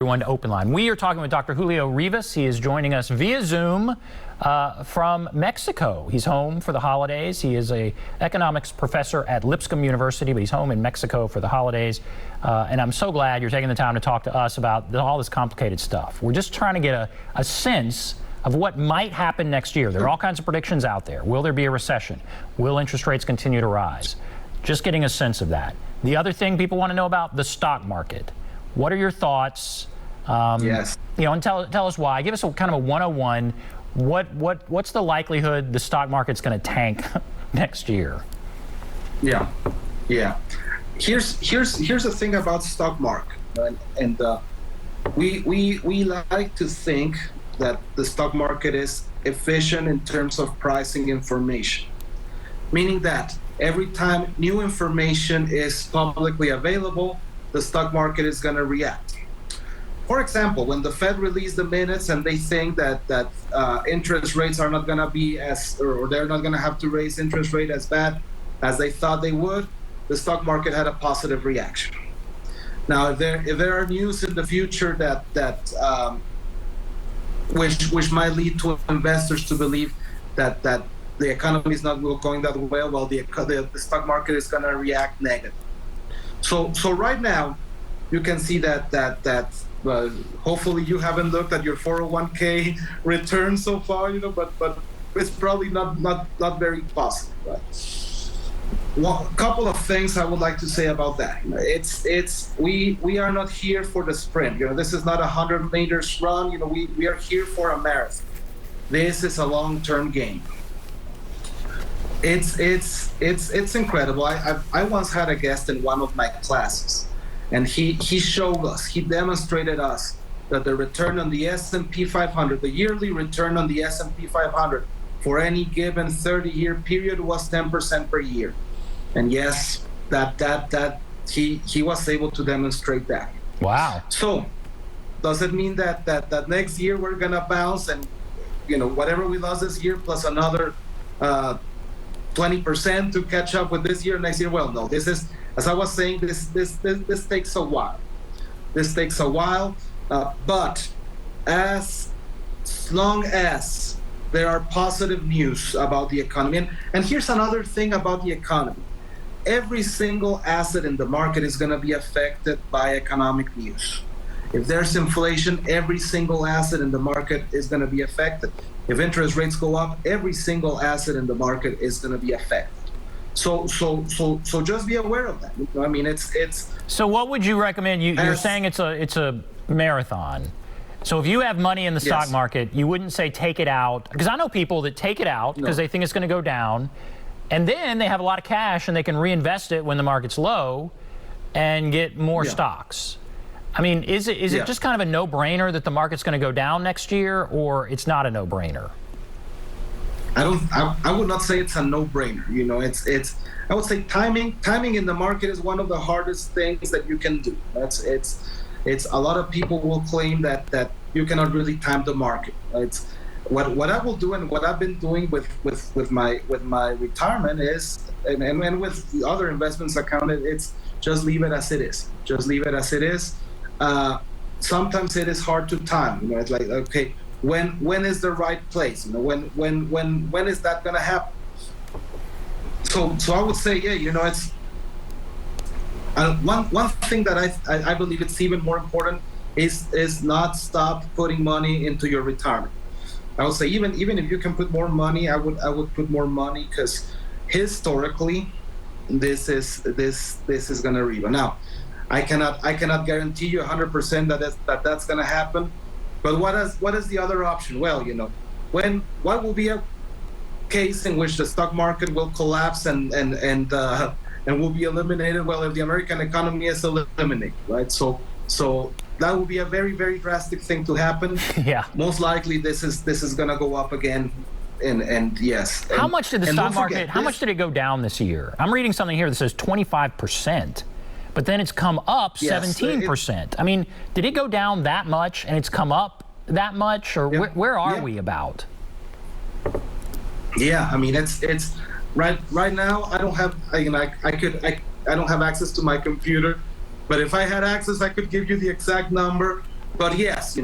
Everyone to OpenLine. We are talking with Dr. Julio Rivas. He is joining us via Zoom from Mexico. He's home for the holidays. He is an economics professor at Lipscomb University, but he's home in Mexico for the holidays. And I'm so glad you're taking the time to talk to us about all this complicated stuff. We're just trying to get a sense of what might happen next year. There are all kinds of predictions out there. Will there be a recession? Will interest rates continue to rise? Just getting a sense of that. The other thing people want to know about, the stock market. What are your thoughts? Yes. You know, and tell us why. Give us a kind of a 101. What's the likelihood the stock market's going to tank next year? Yeah. Here's the thing about stock market, and we like to think that the stock market is efficient in terms of pricing information, meaning that every time new information is publicly available, the stock market is going to react. For example, when the Fed released the minutes and they think that interest rates are not going to be or they're not going to have to raise interest rate as bad as they thought they would, the stock market had a positive reaction. Now, if there are news in the future which might lead to investors to believe that the economy is not going that well, the stock market is going to react negatively. So right now, you can see that hopefully you haven't looked at your 401k return so far, but it's probably not very positive. Right? A couple of things I would like to say about that. We are not here for the sprint. This is not a 100 meters run. We are here for a marathon. This is a long-term game. It's incredible. I once had a guest in one of my classes, and he demonstrated us that the return on the S&P 500, the yearly return on the S&P 500 for any given 30-year period was 10% per year. And yes, that he was able to demonstrate that. Wow. So does it mean that next year we're gonna bounce and whatever we lost this year plus another 20% to catch up with this year, next year? Well, no, this is, as I was saying, this takes a while. This takes a while, but as long as there are positive news about the economy, and here's another thing about the economy. Every single asset in the market is going to be affected by economic news. If there's inflation, every single asset in the market is going to be affected. If interest rates go up, every single asset in the market is going to be affected. So just be aware of that. I mean, it's. So what would you recommend? You're saying it's a marathon. So if you have money in the stock market, you wouldn't say take it out, because I know people that take it out because they think it's going to go down, and then they have a lot of cash and they can reinvest it when the market's low and get more stocks. I mean, is it just kind of a no-brainer that the market's going to go down next year, or it's not a no-brainer? I would not say it's a no-brainer. I would say timing in the market is one of the hardest things that you can do. It's a lot of people will claim that you cannot really time the market. It's what I will do, and what I've been doing with my retirement is, and with the other investments accounted, it's just leave it as it is. Just leave it as it is. Sometimes it is hard to time. It's like, okay, when is the right place? When is that going to happen? So I would say, it's one thing that I believe it's even more important is not stop putting money into your retirement. I would say even if you can put more money, I would put more money, because historically this is going to rebound. Now, I cannot guarantee you 100% that's going to happen. But what is the other option? Well, what will be a case in which the stock market will collapse and will be eliminated? Well, if the American economy is eliminated, right? So that would be a very, very drastic thing to happen. Yeah. Most likely, this is going to go up again. And yes. How much did the stock market? How much did it go down this year? I'm reading something here that says 25%. But then it's come up 17%. I mean, did it go down that much and it's come up that much, or where are we about? Yeah, I mean, it's right now. I don't have. I don't have access to my computer, but if I had access, I could give you the exact number. But yes,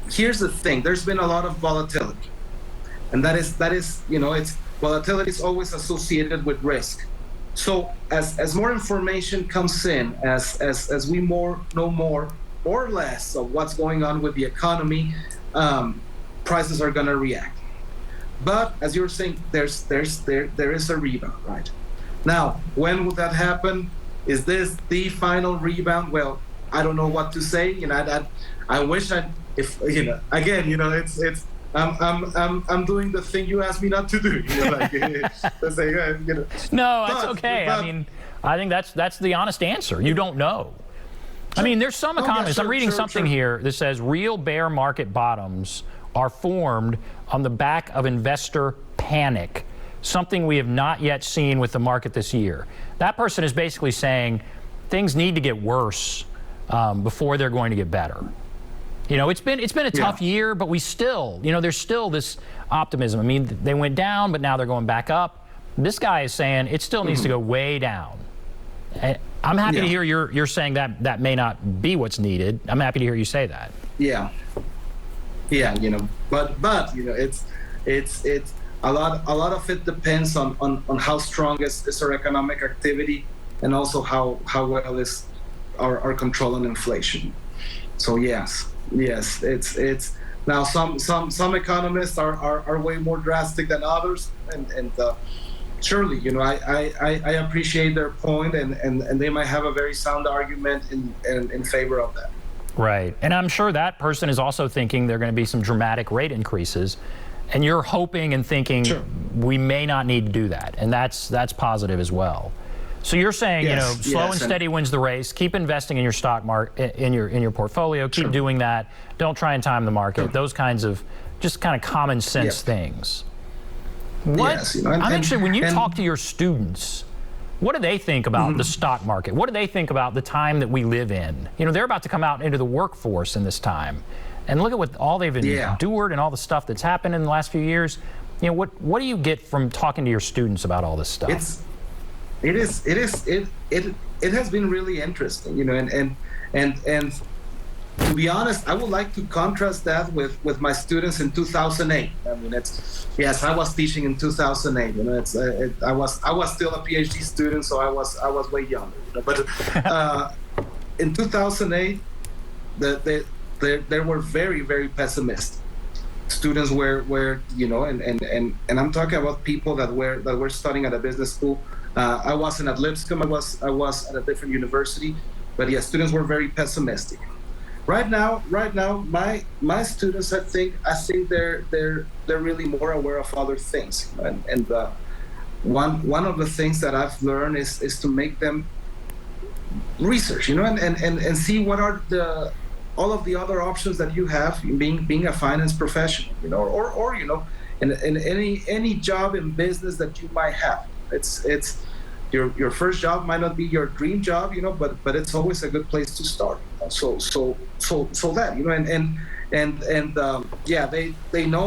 here's the thing. There's been a lot of volatility, and that is it's volatility is always associated with risk. So as more information comes in, as we know more or less of what's going on with the economy, prices are going to react. But as you're saying, there is a rebound, right? Now, when would that happen? Is this the final rebound? Well, I don't know what to say. I wish it's I'm doing the thing you asked me not to do. No, that's okay. I mean, I think that's the honest answer. You don't know. I mean, there's some economists. I'm reading something here that says real bear market bottoms are formed on the back of investor panic, something we have not yet seen with the market this year. That person is basically saying things need to get worse before they're going to get better. It's been a tough year, but we still, there's still this optimism. I mean, they went down, but now they're going back up. This guy is saying it still needs to go way down. And I'm happy to hear you're saying that may not be what's needed. I'm happy to hear you say that. Yeah, but it's a lot of it depends on how strong is our economic activity, and also how well is our control on inflation. So yes, it's now some economists are way more drastic than others, and surely, I appreciate their point, and they might have a very sound argument in favor of that. Right, and I'm sure that person is also thinking there are going to be some dramatic rate increases, and you're hoping and thinking we may not need to do that, and that's positive as well. So you're saying, slow and steady wins the race. Keep investing in your stock market, in your portfolio. Keep doing that. Don't try and time the market. Those kinds of just kind of common sense things. I'm interested, when you talk to your students, what do they think about the stock market? What do they think about the time that we live in? They're about to come out into the workforce in this time, and look at what all they've endured and all the stuff that's happened in the last few years. What do you get from talking to your students about all this stuff? It has been really interesting, and to be honest, I would like to contrast that with my students in 2008. I mean, I was teaching in 2008. I was still a PhD student, so I was way younger. But in 2008, they were very, very pessimistic. Students were and I'm talking about people that were studying at a business school. I wasn't at Lipscomb. I was at a different university, but students were very pessimistic. Right now, my students, I think they're really more aware of other things, and one of the things that I've learned is to make them research, and see what are all of the other options that you have in being a finance professional, or in any job in business that you might have. It's your first job might not be your dream job, but it's always a good place to start. So that,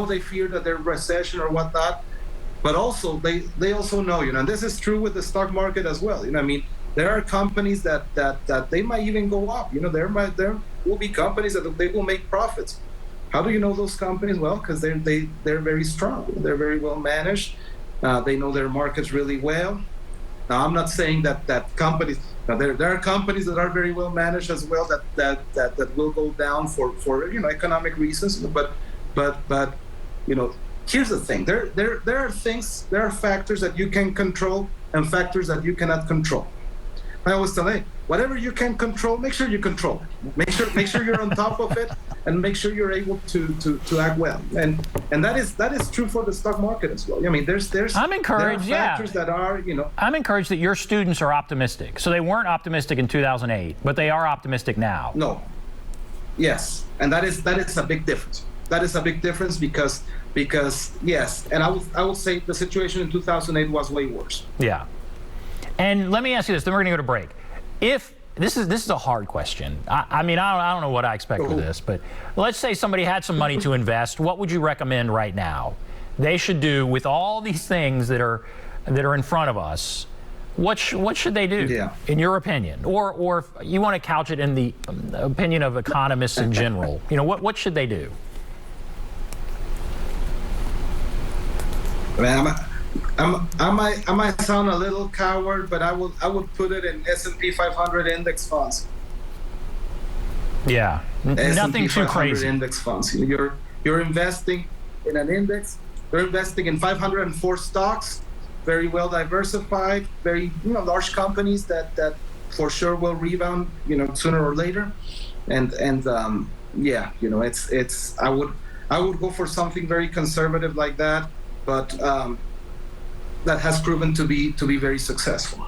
they fear that there's recession or whatnot, but also they also know, and this is true with the stock market as well. I mean, there are companies that they might even go up. There will be companies that they will make profits. How do you know those companies? Well, because they're very strong. They're very well managed. They know their markets really well. Now, I'm not saying that companies. Now, there are companies that are very well managed as well that will go down for economic reasons. But here's the thing. There are factors that you can control and factors that you cannot control. I always tell, whatever you can control, make sure you control it. Make sure you're on top of it, and make sure you're able to act well. And that is true for the stock market as well. I mean, I'm encouraged. There are factors that are, I'm encouraged that your students are optimistic. So they weren't optimistic in 2008, but they are optimistic now. No. Yes, and that is a big difference. That is a big difference because yes, and I would say the situation in 2008 was way worse. Yeah. And let me ask you this, then we're going to go to break. If this is a hard question. I mean, I don't know what I expect for this, but let's say somebody had some money to invest. What would you recommend right now they should do with all these things that are in front of us? What should they do, in your opinion? Or if you want to couch it in the opinion of economists in general, you know, what should they do? Man, I might sound a little coward, but I would put it in S&P 500 index funds. Yeah, nothing too crazy. Index funds. You're investing in an index. You're investing in 504 stocks, very well diversified, very large companies that for sure will rebound sooner or later, and yeah, it's I would go for something very conservative like that, but that has proven to be very successful.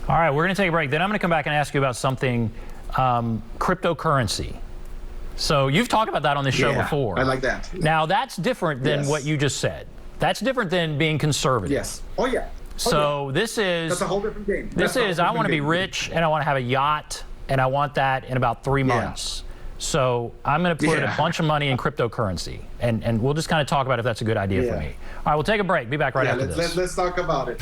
All right, we're going to take a break. Then I'm going to come back and ask you about something, cryptocurrency. So you've talked about that on this show before. I like that. Now that's different than what you just said. That's different than being conservative. Yes. Oh yeah. So this is that's a whole different game. I want to be rich and I want to have a yacht and I want that in about 3 months. So I'm going to put a bunch of money in cryptocurrency, and we'll just kind of talk about if that's a good idea for me. All right, we'll take a break. Be back right after this. Let's talk about it.